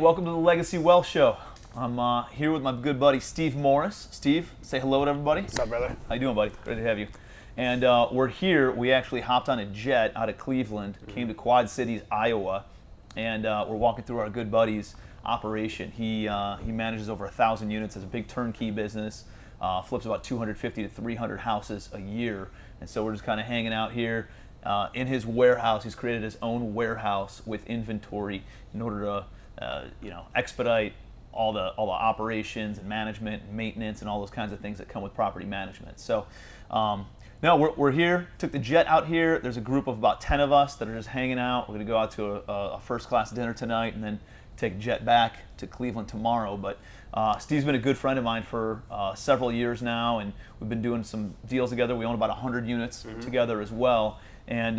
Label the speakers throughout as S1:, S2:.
S1: welcome to the Legacy Wealth Show. I'm here with my good buddy Steve Morris. Steve, say hello to everybody.
S2: What's up, brother?
S1: How you doing, buddy? Great to have you. And we're here. We actually hopped on a jet out of Cleveland, came to Quad Cities, Iowa, and we're walking through our good buddy's operation. He manages over 1,000 units, has a big turnkey business, flips about 250 to 300 houses a year. And so we're just kind of hanging out here in his warehouse. He's created his own warehouse with inventory in order to expedite all the operations and management and maintenance and all those kinds of things that come with property management. So no, we're here, took the jet out here. There's a group of about 10 of us that are just hanging out. We're going to go out to a first class dinner tonight and then take a jet back to Cleveland tomorrow. But Steve's been a good friend of mine for several years now, and we've been doing some deals together. We own about 100 units together as well. And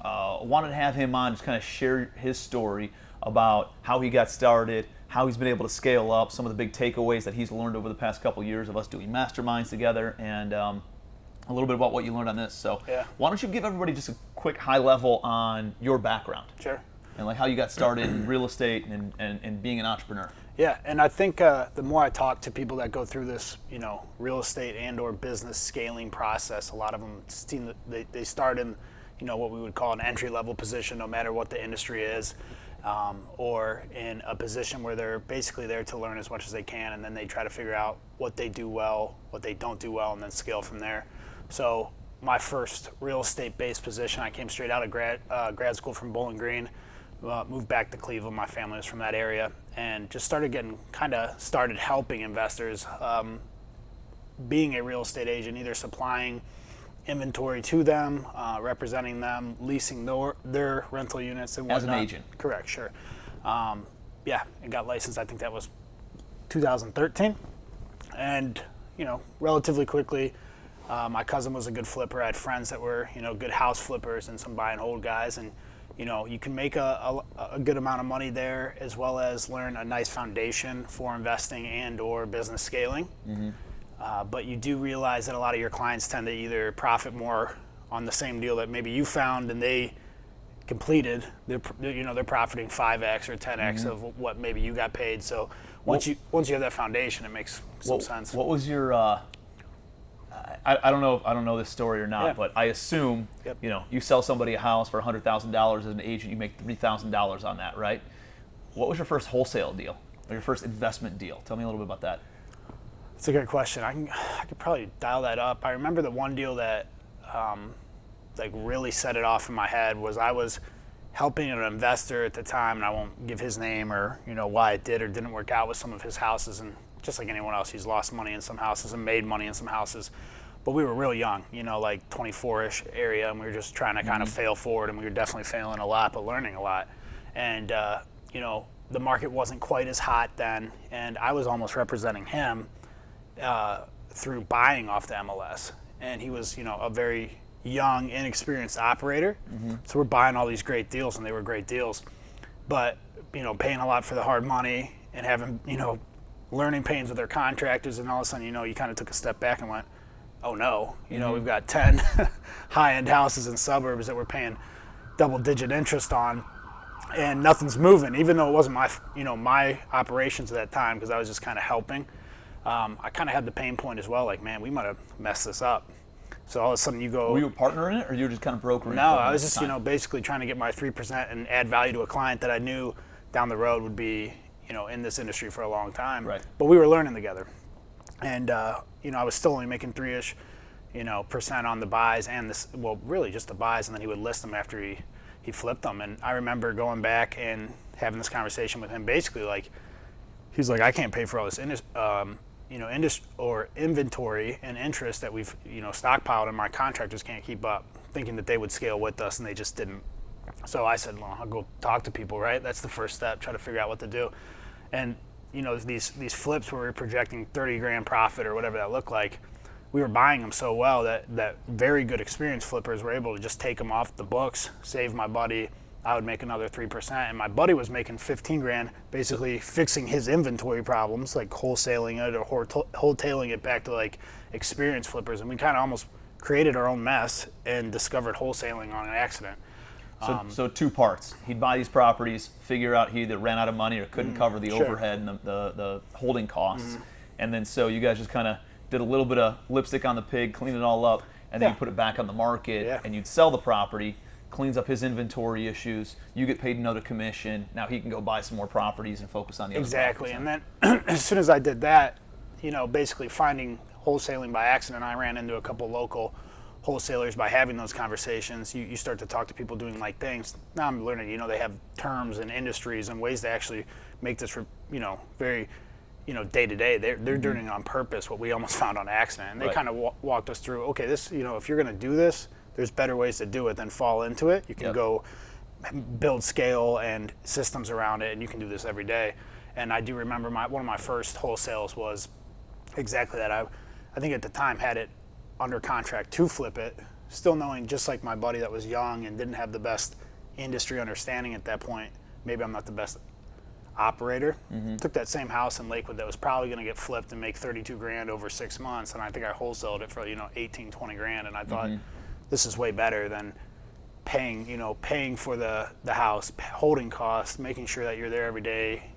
S1: wanted to have him on, just kind of share his story about how he got started, how he's been able to scale up, some of the big takeaways that he's learned over the past couple of years of us doing masterminds together, and a little bit about what you learned on this. So why don't you give everybody just a quick high level on your background?
S2: Sure.
S1: And like how you got started in real estate and being an entrepreneur.
S2: Yeah, and I think the more I talk to people that go through this, real estate and or business scaling process, a lot of them seem that they start in, what we would call an entry-level position, no matter what the industry is, or in a position where they're basically there to learn as much as they can, and then they try to figure out what they do well, what they don't do well, and then scale from there. So my first real estate-based position, I came straight out of grad school from Bowling Green, moved back to Cleveland. My family was from that area, and just started helping investors, being a real estate agent, either supplying inventory to them, representing them, leasing their rental units and whatnot.
S1: As an agent.
S2: Correct, sure. And got licensed, I think that was 2013. And, relatively quickly, my cousin was a good flipper. I had friends that were, good house flippers and some buy and hold guys. And, you can make a good amount of money there, as well as learn a nice foundation for investing and or business scaling. Mm-hmm. But you do realize that a lot of your clients tend to either profit more on the same deal that maybe you found and they completed. They're profiting 5x or 10x of what maybe you got paid. So once you have that foundation, it makes some sense.
S1: What was your I don't know this story or not, but I assume you sell somebody a house for $100,000 as an agent, you make $3,000 on that, right? What was your first wholesale deal or your first investment deal? Tell me a little bit about that.
S2: That's a great question. I could probably dial that up. I remember the one deal that really set it off in my head was I was helping an investor at the time, and I won't give his name or why it did or didn't work out with some of his houses, and just like anyone else, he's lost money in some houses and made money in some houses. But we were real young, like 24-ish area, and we were just trying to kind of fail forward, and we were definitely failing a lot, but learning a lot. And the market wasn't quite as hot then, and I was almost representing him through buying off the MLS, and he was a very young, inexperienced operator. So we're buying all these great deals, and they were great deals, but paying a lot for the hard money and having learning pains with their contractors, and all of a sudden you kind of took a step back and went, oh no, we've got 10 high-end houses in suburbs that we're paying double-digit interest on, and nothing's moving, even though it wasn't my operations at that time, because I was just kind of helping. I kind of had the pain point as well, like, man, we might have messed this up. So all of a sudden you go...
S1: Were you a partner in it, or you were just kind of brokering?
S2: No, I was just, basically trying to get my 3% and add value to a client that I knew down the road would be, in this industry for a long time.
S1: Right.
S2: But we were learning together. And, I was still only making 3-ish, percent on the buys and really just the buys, and then he would list them after he flipped them. And I remember going back and having this conversation with him, basically like, he's like, I can't pay for all this inventory and interest that we've stockpiled, and my contractors can't keep up, thinking that they would scale with us, and they just didn't. So I said, well, I'll go talk to people, right? That's the first step, try to figure out what to do. And these flips where we were projecting 30 grand profit or whatever that looked like, we were buying them so well that very good experienced flippers were able to just take them off the books, save my buddy. I would make another 3%, and my buddy was making 15 grand, basically fixing his inventory problems, like wholesaling it or wholetailing it back to like experienced flippers. And we kind of almost created our own mess and discovered wholesaling on an accident.
S1: So two parts. He'd buy these properties, figure out he either ran out of money or couldn't cover the
S2: Sure.
S1: overhead and the holding costs. And then so you guys just kind of did a little bit of lipstick on the pig, clean it all up, and then
S2: Yeah.
S1: you put it back on the market,
S2: Yeah.
S1: and you'd sell the property, cleans up his inventory issues, you get paid another commission. Now he can go buy some more properties and focus on the other
S2: Exactly.
S1: properties.
S2: And then as soon as I did that, basically finding wholesaling by accident, I ran into a couple local wholesalers by having those conversations. You start to talk to people doing like things. Now I'm learning, they have terms and industries and ways to actually make this, very, day to day. They're doing it on purpose, what we almost found on accident. And they
S1: Right.
S2: kind of walked us through, okay, this, if you're going to do this, there's better ways to do it than fall into it. You can
S1: Yep.
S2: go build scale and systems around it, and you can do this every day. And I do remember one of my first wholesales was exactly that. I think at the time had it under contract to flip it, still knowing, just like my buddy that was young and didn't have the best industry understanding at that point, maybe I'm not the best operator. Took that same house in Lakewood that was probably going to get flipped and make 32 grand over 6 months, and I think I wholesaled it for 18, 20 grand, and I thought this is way better than paying for the house, holding costs, making sure that you're there every day,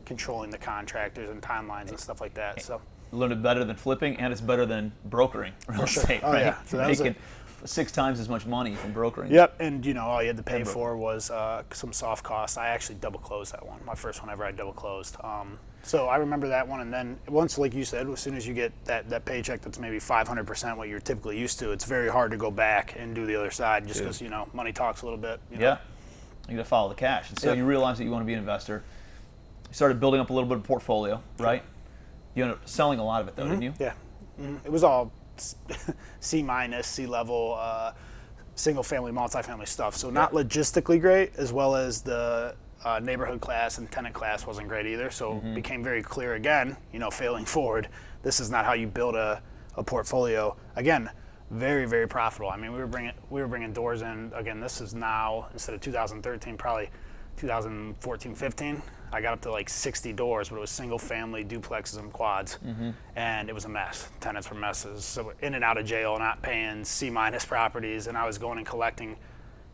S2: controlling the contractors and timelines and stuff like that. So
S1: Learned it better than flipping, and it's better than brokering real estate,
S2: Oh,
S1: right?
S2: yeah. So that was
S1: Making 6 times as much money from brokering.
S2: Yep, and all you had to pay for was some soft costs. I actually double closed that one. My first one ever, I double closed. So I remember that one, and then once, like you said, as soon as you get that paycheck that's maybe 500% what you're typically used to, it's very hard to go back and do the other side, just because money talks a little bit.
S1: Yeah, you got to follow the cash. And so
S2: Yep.
S1: you realize that you want to be an investor. You started building up a little bit of portfolio, right? You ended up selling a lot of it, though, didn't you?
S2: Yeah, it was all C minus, C level, single family, multifamily stuff. So not logistically great, as well as the neighborhood class and tenant class wasn't great either. So it became very clear again, failing forward, this is not how you build a portfolio. Again, very, very profitable. I mean, we were bringing doors in. Again, this is now, instead of 2013, probably 2014, 15. I got up to like 60 doors, but it was single family duplexes and quads, and it was a mess. Tenants were messes. So in and out of jail, not paying C minus properties, and I was going and collecting,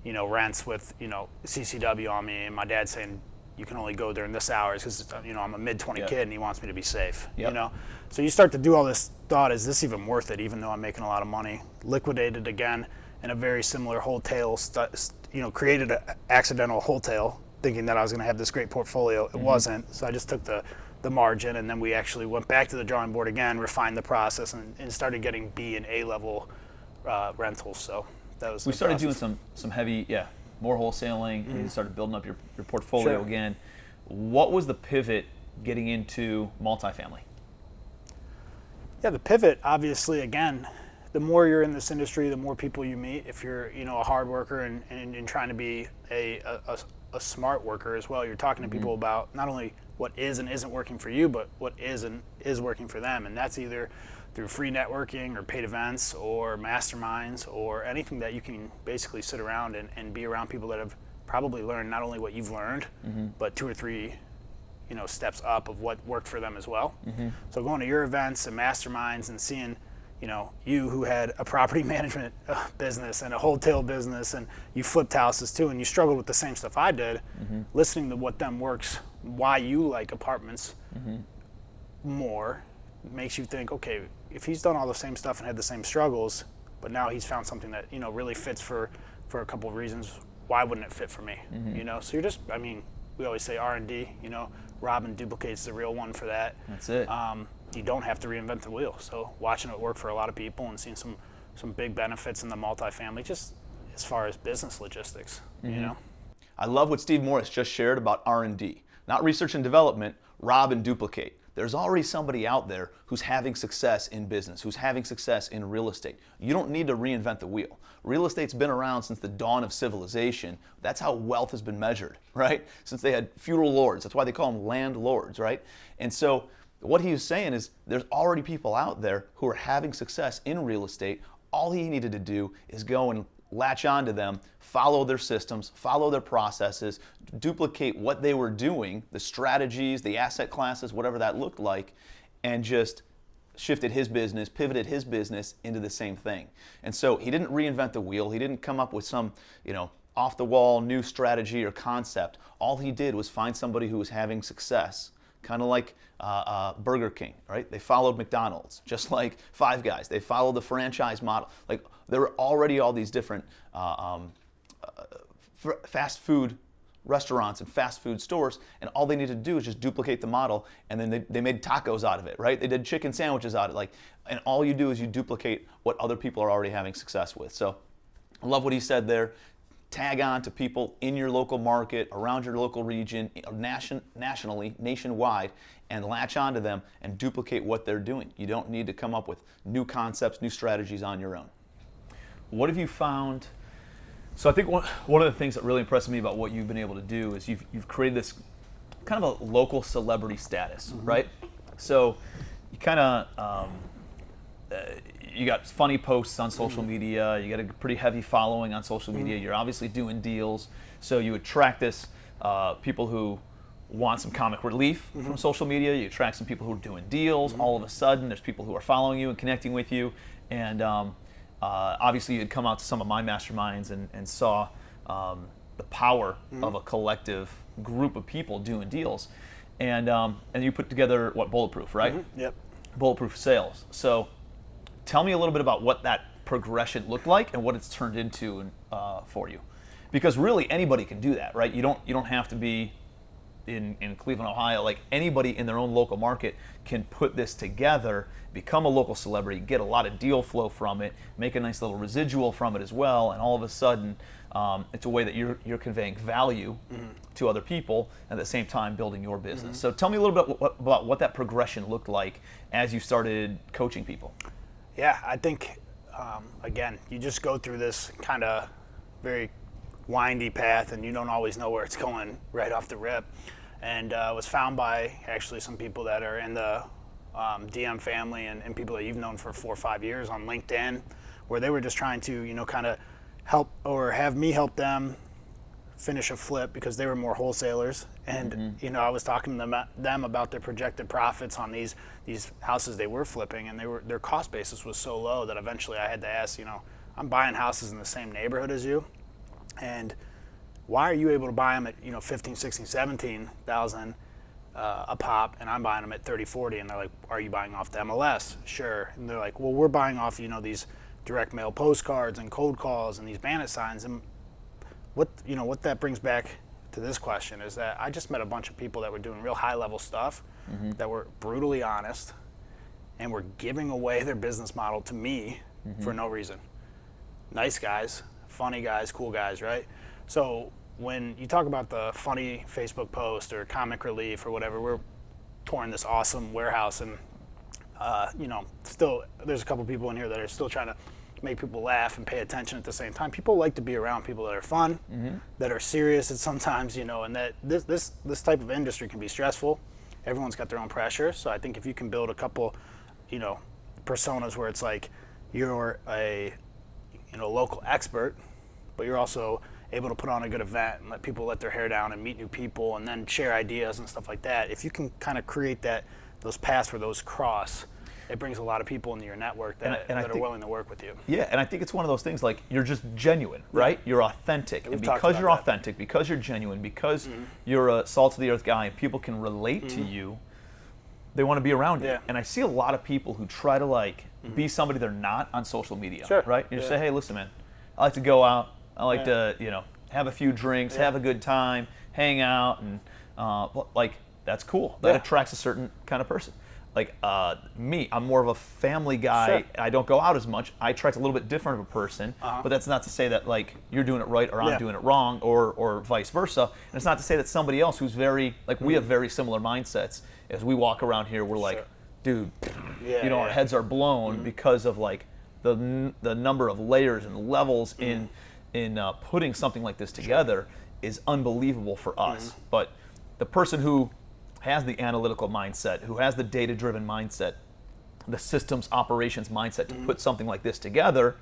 S2: rents with CCW on me, and my dad saying you can only go during this hours because I'm a mid-20 kid and he wants me to be safe.
S1: Yep.
S2: So you start to do all this thought, is this even worth it? Even though I'm making a lot of money, liquidated again in a very similar wholesale, created an accidental wholesale, thinking that I was going to have this great portfolio. It wasn't. So I just took the margin, and then we actually went back to the drawing board again, refined the process, and started getting B and A level rentals. So that was.
S1: We started doing some heavy, more wholesaling. And you started building up your portfolio again. What was the pivot getting into multifamily?
S2: Yeah, the pivot, obviously, again, the more you're in this industry, the more people you meet. If you're, a hard worker and trying to be a smart worker as well, you're talking to people about not only what is and isn't working for you, but what is and is working for them. And that's either through free networking or paid events or masterminds or anything that you can basically sit around and be around people that have probably learned not only what you've learned, but 2 or 3 steps up of what worked for them as well. So going to your events and masterminds and seeing you who had a property management business and a wholesale business, and you flipped houses too, and you struggled with the same stuff I did, listening to what them works, why you like apartments more, makes you think, okay, if he's done all the same stuff and had the same struggles, but now he's found something that really fits for a couple of reasons, why wouldn't it fit for me? So you're just, we always say R&D, Robin duplicates the real one for that.
S1: That's it.
S2: You don't have to reinvent the wheel. So watching it work for a lot of people and seeing some big benefits in the multifamily, just as far as business logistics,
S1: I love what Steve Morris just shared about R&D. Not research and development, rob and duplicate. There's already somebody out there who's having success in business, who's having success in real estate. You don't need to reinvent the wheel. Real estate's been around since the dawn of civilization. That's how wealth has been measured, right? Since they had feudal lords. That's why they call them landlords, right? And so what he was saying is there's already people out there who are having success in real estate. All he needed to do is go and latch onto them, follow their systems, follow their processes, duplicate what they were doing, the strategies, the asset classes, whatever that looked like, and just shifted his business, pivoted his business into the same thing. And so he didn't reinvent the wheel. He didn't come up with some, off the wall new strategy or concept. All he did was find somebody who was having success, kind of like Burger King, right? They followed McDonald's, just like Five Guys. They followed the franchise model. Like, there were already all these different fast food restaurants and fast food stores, and all they needed to do is just duplicate the model, and then they made tacos out of it, right? They did chicken sandwiches out of it, and all you do is you duplicate what other people are already having success with. So I love what he said there. Tag on to people in your local market, around your local region, nationally, nationwide, and latch onto them and duplicate what they're doing. You don't need to come up with new concepts, new strategies on your own. What have you found? So I think one of the things that really impressed me about what you've been able to do is you've created this kind of a local celebrity status, right? So you kind of you got funny posts on social media. You got a pretty heavy following on social media. You're obviously doing deals, so you attract this people who want some comic relief from social media. You attract some people who are doing deals. All of a sudden, there's people who are following you and connecting with you, and obviously, you had come out to some of my masterminds and saw the power of a collective group of people doing deals, and you put together Bulletproof, right?
S2: Yep.
S1: Bulletproof Sales. So, tell me a little bit about what that progression looked like and what it's turned into for you, because really anybody can do that, right? You don't have to be in Cleveland, Ohio. Like, anybody in their own local market can put this together, become a local celebrity, get a lot of deal flow from it, make a nice little residual from it as well, and all of a sudden it's a way that you're conveying value to other people and at the same time building your business. So tell me a little bit about what that progression looked like as you started coaching people.
S2: Yeah, I think, again, you just go through this kind of very windy path and you don't always know where it's going right off the rip. And was found by actually some people that are in the DM family and people that you've known for 4 or 5 years on LinkedIn, where they were just trying to, kind of help or have me help them finish a flip because they were more wholesalers. And, I was talking to them about their projected profits on these houses they were flipping, and their cost basis was so low that eventually I had to ask, I'm buying houses in the same neighborhood as you, and why are you able to buy them at 15, 16, 17,000 a pop, and I'm buying them at 30, 40? And they're like, are you buying off the MLS? Sure. And they're like, well, we're buying off these direct mail postcards and cold calls and these bandit signs. And what that brings back to this question is that I just met a bunch of people that were doing real high level stuff that were brutally honest and were giving away their business model to me for no reason. Nice guys, funny guys, cool guys, right? So when you talk about the funny Facebook post or comic relief or whatever, we're touring this awesome warehouse, and still there's a couple people in here that are still trying to make people laugh and pay attention at the same time. People like to be around people that are fun, that are serious, and sometimes and that this type of industry can be stressful. Everyone's got their own pressure, so I think if you can build a couple personas where it's like you're a local expert, but you're also able to put on a good event and let people let their hair down and meet new people and then share ideas and stuff like that. If you can kind of create those paths where those cross, it brings a lot of people into your network that are willing to work with you.
S1: Yeah, and I think it's one of those things like you're just genuine, right? You're authentic. And because you're authentic, because you're genuine, because you're a salt of the earth guy and people can relate to you, they want to be around you. And I see a lot of people who try to be somebody they're not on social media, right? You say, hey, listen, man, I like to go out. I like to, have a few drinks, have a good time, hang out, and that's cool. That attracts a certain kind of person. Me, I'm more of a family guy. I don't go out as much. I attract a little bit different of a person, but that's not to say that you're doing it right or I'm doing it wrong, or vice versa. And it's not to say that somebody else who's very we have very similar mindsets. As we walk around here, we're dude, our heads are blown because of the number of layers and levels in putting something like this together is unbelievable for us. But the person who has the analytical mindset, who has the data-driven mindset, the systems operations mindset to put something like this together,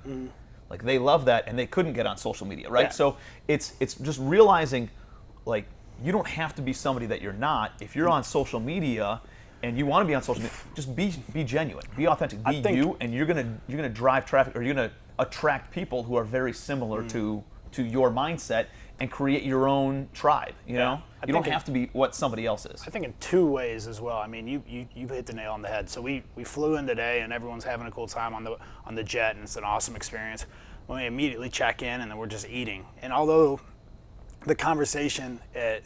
S1: they love that, and they couldn't get on social media, right? So it's just realizing you don't have to be somebody that you're not. If you're on social media and you want to be on social media, just be genuine, be authentic, be you, and you're gonna drive traffic, or you're gonna attract people who are very similar to to your mindset and create your own tribe. You know, you don't
S2: think
S1: have to be what somebody else is.
S2: I think in two ways as well. I mean, you hit the nail on the head. So we flew in today, and everyone's having a cool time on the jet, and it's an awesome experience. When we immediately check in, and then we're just eating. And although the conversation at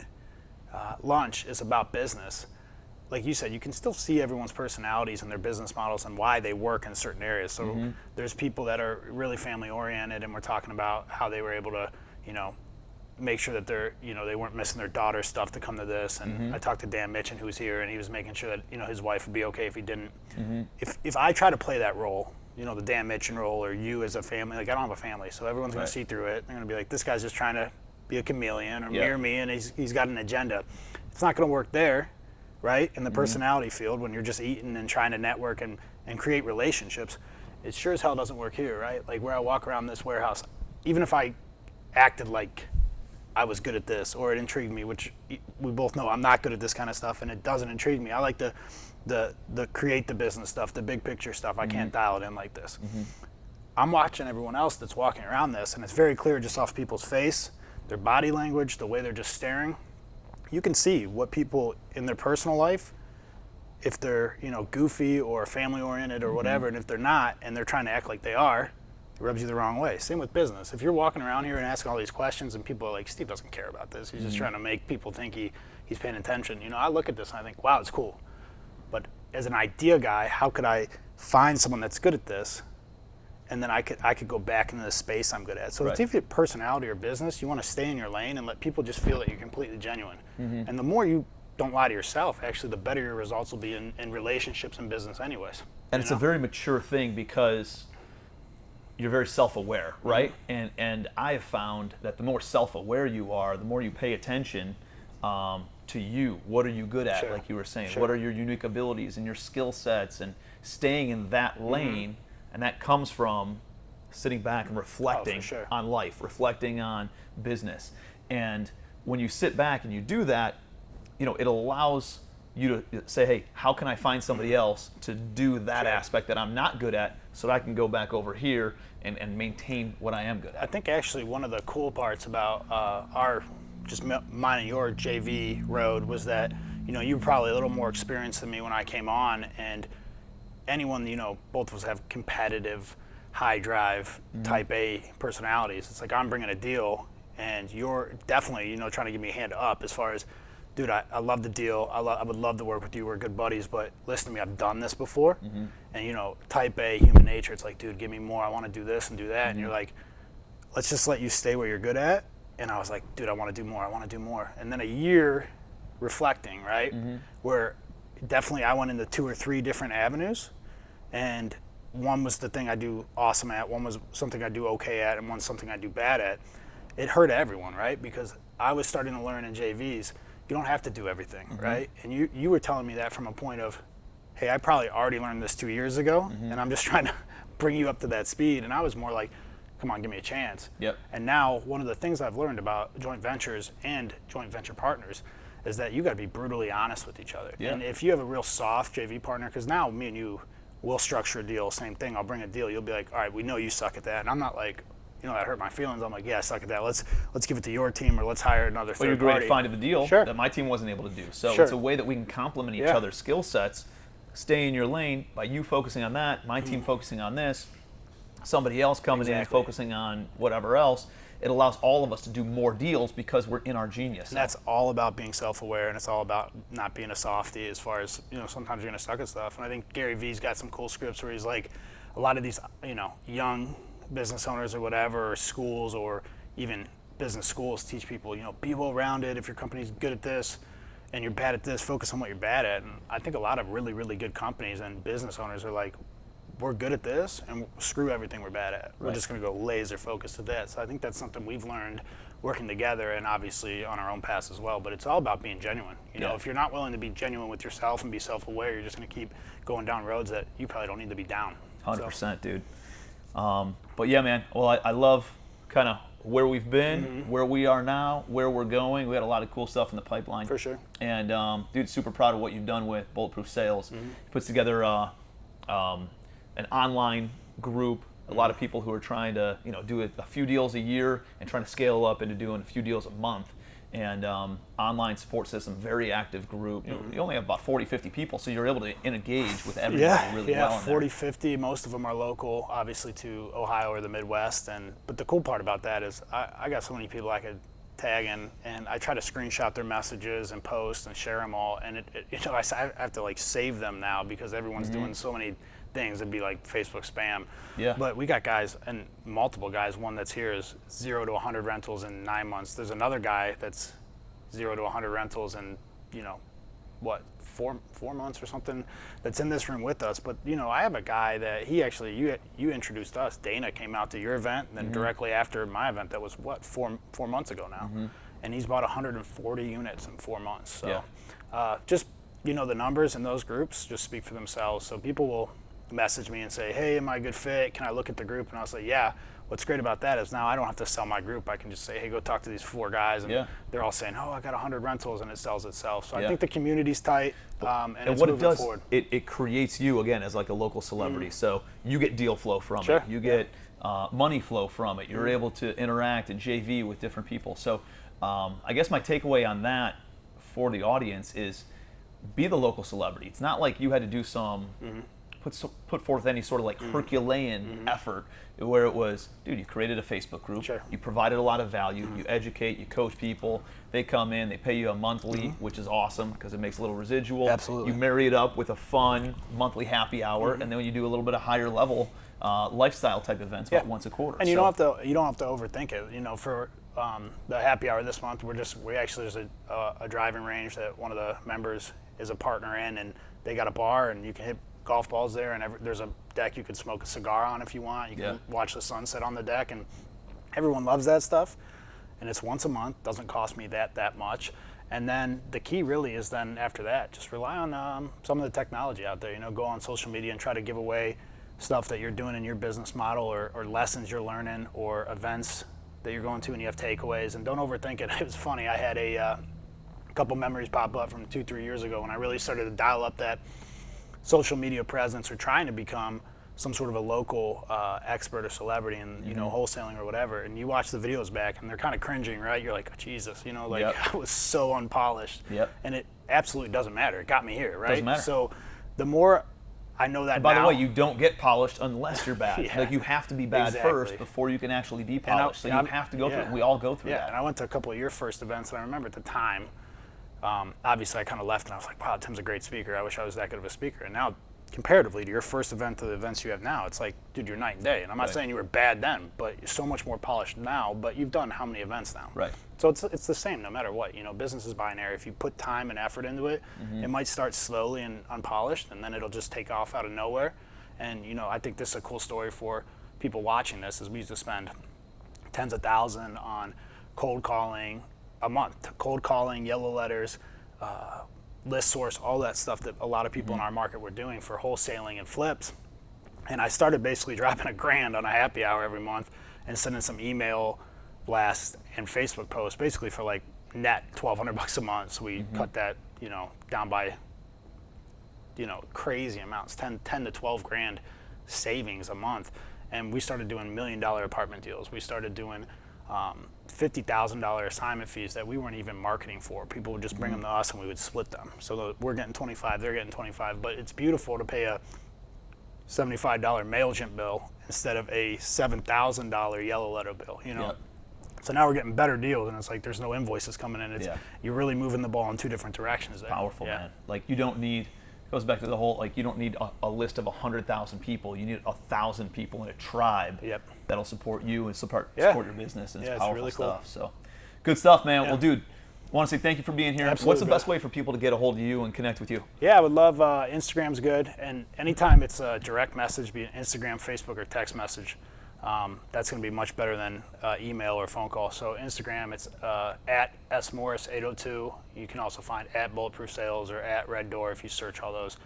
S2: lunch is about business, like you said, you can still see everyone's personalities and their business models and why they work in certain areas. So there's people that are really family oriented, and we're talking about how they were able to, make sure that they weren't missing their daughter's stuff to come to this. And I talked to Dan Mitchin, who's here, and he was making sure that his wife would be okay if he didn't. If I try to play that role, the Dan Mitchin role, or you as a family, like I don't have a family, so everyone's going to see through it. They're going to be like, this guy's just trying to be a chameleon or mirror me, and he's got an agenda. It's not going to work there. Right? In the personality field, when you're just eating and trying to network and create relationships, it sure as hell doesn't work here, right? Like where I walk around this warehouse, even if I acted like I was good at this or it intrigued me, which we both know I'm not good at this kind of stuff and it doesn't intrigue me. I like the create the business stuff, the big picture stuff. I can't dial it in like this. I'm watching everyone else that's walking around this, and it's very clear just off people's face, their body language, the way they're just staring. You can see what people in their personal life, if they're goofy or family oriented or whatever, and if they're not and they're trying to act like they are, it rubs you the wrong way. Same with business. If you're walking around here and asking all these questions and people are like, Steve doesn't care about this, he's just trying to make people think he's paying attention. I look at this and I think, wow, it's cool. But as an idea guy, how could I find someone that's good at this? And then I could go back into the space I'm good at. So it's either personality or business. You want to stay in your lane and let people just feel that you're completely genuine. And the more you don't lie to yourself, actually, the better your results will be in relationships and business anyways.
S1: And it's a very mature thing because you're very self-aware, right? And I have found that the more self-aware you are, the more you pay attention to you. What are you good at, like you were saying? What are your unique abilities and your skill sets, and staying in that lane. And that comes from sitting back and reflecting on life, reflecting on business. And when you sit back and you do that, it allows you to say, hey, how can I find somebody else to do that aspect that I'm not good at so that I can go back over here and maintain what I am good at?
S2: I think actually one of the cool parts about mine and your JV road was that, you were probably a little more experienced than me when I came on, and anyone, both of us have competitive, high drive, type A personalities. It's like I'm bringing a deal, and you're definitely, trying to give me a hand up as far as, dude, I love the deal. I would love to work with you. We're good buddies, but listen to me, I've done this before. And, type A, human nature, it's like, dude, give me more. I want to do this and do that. And you're like, let's just let you stay where you're good at. And I was like, dude, I want to do more. I want to do more. And then a year reflecting, right, where definitely I went into 2 or 3 different avenues. And one was the thing I do awesome at, one was something I do okay at, and one's something I do bad at. It hurt everyone, right? Because I was starting to learn in JVs, you don't have to do everything, right? And you were telling me that from a point of, hey, I probably already learned this 2 years ago, and I'm just trying to bring you up to that speed. And I was more like, come on, give me a chance. And now one of the things I've learned about joint ventures and joint venture partners is that you got to be brutally honest with each other. And if you have a real soft JV partner, because now me and you, we'll structure a deal, same thing. I'll bring a deal. You'll be like, all right, we know you suck at that. And I'm not like, that hurt my feelings. I'm like, yeah, I suck at that. Let's give it to your team, or let's hire another third party.
S1: Well, you're great at finding the deal that my team wasn't able to do. So it's a way that we can complement each other's skill sets, stay in your lane by you focusing on that, my team focusing on this, somebody else coming in and focusing on whatever else. It allows all of us to do more deals because we're in our genius.
S2: And that's all about being self-aware, and it's all about not being a softie as far as, sometimes you're going to suck at stuff. And I think Gary Vee's got some cool scripts where he's like, a lot of these, young business owners or whatever, or schools or even business schools teach people, be well-rounded. If your company's good at this and you're bad at this, focus on what you're bad at. And I think a lot of really, really good companies and business owners are like, we're good at this, and screw everything we're bad at. We're just going to go laser focused at that. So I think that's something we've learned working together, and obviously on our own paths as well. But it's all about being genuine. If you're not willing to be genuine with yourself and be self-aware, you're just going to keep going down roads that you probably don't need to be down.
S1: 100%, dude. But yeah, man. Well, I love kind of where we've been, where we are now, where we're going. We got a lot of cool stuff in the pipeline.
S2: For sure.
S1: And dude, super proud of what you've done with Bulletproof Sales. Puts together an online group A lot of people who are trying to, do a few deals a year and trying to scale up into doing a few deals a month. And online support system, very active group. You only have about 40, 50 people, so you're able to engage with everybody really well.
S2: 40, 50. Most of them are local, obviously, to Ohio or the Midwest. But the cool part about that is I got so many people I could tag in, and I try to screenshot their messages and post and share them all. And I have to save them now because everyone's doing so many things. It'd be like Facebook spam.
S1: Yeah.
S2: But we got guys, and multiple guys. One that's here is 0 to 100 rentals in 9 months. There's another guy that's 0 to 100 rentals in, 4 months or something, that's in this room with us. But I have a guy that he actually, you introduced us. Dana came out to your event, and then directly after my event, that was 4 months ago now, and he's bought 140 units in 4 months. So just the numbers in those groups just speak for themselves. So people will message me and say, hey, am I a good fit? Can I look at the group? And I'll say, yeah. What's great about that is now I don't have to sell my group. I can just say, hey, go talk to these 4 guys. And they're all saying, oh, I got 100 rentals, and it sells itself. So I think the community's tight, and it's
S1: what it
S2: moving
S1: does,
S2: forward.
S1: It creates you, again, as like a local celebrity. So you get deal flow from it. You get money flow from it. You're able to interact and JV with different people. So I guess my takeaway on that for the audience is be the local celebrity. It's not like you had to do some... Put forth any sort of Herculean effort where it was, dude, you created a Facebook group, you provided a lot of value, you educate, you coach people, they come in, they pay you a monthly, which is awesome because it makes a little residual.
S2: Absolutely.
S1: You marry it up with a fun monthly happy hour, and then when you do a little bit of higher level lifestyle type events about once a quarter.
S2: And you don't have to overthink it. For the happy hour this month, there's a driving range that one of the members is a partner in, and they got a bar, and you can hit golf balls there, and there's a deck you could smoke a cigar on if you want. You can watch the sunset on the deck, and everyone loves that stuff. And it's once a month, doesn't cost me that much. And then the key really is then after that, just rely on some of the technology out there. Go on social media and try to give away stuff that you're doing in your business model, or lessons you're learning, or events that you're going to, and you have takeaways. And don't overthink it. It was funny. I had a couple memories pop up from 2-3 years ago when I really started to dial up that social media presence, or trying to become some sort of a local expert or celebrity in wholesaling or whatever. And you watch the videos back, and they're kind of cringing, right? You're like, oh, Jesus, I was so unpolished. And it absolutely doesn't matter. It got me here, right?
S1: Doesn't matter.
S2: So the more I know that,
S1: by the way, you don't get polished unless you're bad. You have to be bad first before you can actually be polished. So you have to go through it. We all go through that.
S2: And I went to a couple of your first events, and I remember at the time, obviously I kind of left, and I was like, wow, Tim's a great speaker. I wish I was that good of a speaker. And now, comparatively to your first event to the events you have now, it's like, dude, you're night and day. And I'm not saying you were bad then, but you're so much more polished now. But you've done how many events now?
S1: Right.
S2: So it's the same no matter what. Business is binary. If you put time and effort into it, it might start slowly and unpolished, and then it'll just take off out of nowhere. And I think this is a cool story for people watching this, is we used to spend tens of thousands on cold calling a month, cold calling, yellow letters, list source, all that stuff that a lot of people in our market were doing for wholesaling and flips. And I started basically dropping $1,000 on a happy hour every month and sending some email blasts and Facebook posts, basically for net $1,200 a month. So we cut that, down by, crazy amounts, 10 to 12 grand savings a month. And we started doing $1 million apartment deals. We started doing $50,000 assignment fees that we weren't even marketing for. People would just bring them to us, and we would split them. So we're getting 25, they're getting 25. But it's beautiful to pay a $75 MailChimp bill instead of a $7,000 yellow letter bill. So now we're getting better deals, and it's like there's no invoices coming in. You're really moving the ball in 2 different directions there.
S1: Powerful, man. You don't need. Goes back to the whole, you don't need a list of 100,000 people. You need 1,000 people in a tribe that'll support you and support your business. And it's powerful really stuff. Cool. So, good stuff, man. Well, dude, I want to say thank you for being here.
S2: Absolutely,
S1: what's the best way for people to get a hold of you and connect with you?
S2: Yeah, I would love Instagram's good. And anytime it's a direct message, be it Instagram, Facebook, or text message, that's going to be much better than email or phone call. So Instagram, it's at smorris802. You can also find at Bulletproof Sales or at Red Door if you search all those.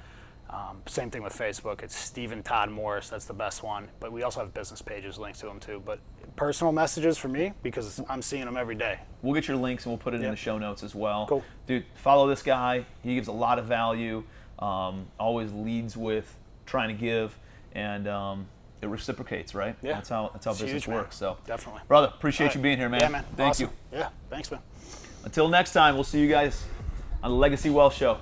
S2: Same thing with Facebook. It's Stephen Todd Morris. That's the best one. But we also have business pages linked to them too. But personal messages for me, because I'm seeing them every day.
S1: We'll get your links and we'll put it in the show notes as well.
S2: Cool.
S1: Dude, follow this guy. He gives a lot of value. Always leads with trying to give. And it reciprocates, right?
S2: Yeah.
S1: That's how
S2: It's
S1: business
S2: huge, man.
S1: works. So,
S2: Definitely.
S1: brother, appreciate
S2: All
S1: you
S2: right.
S1: being here, man.
S2: Yeah, man.
S1: Thank
S2: Awesome.
S1: you.
S2: Yeah, thanks, man.
S1: Until next time, we'll see you guys on the Legacy Wealth Show.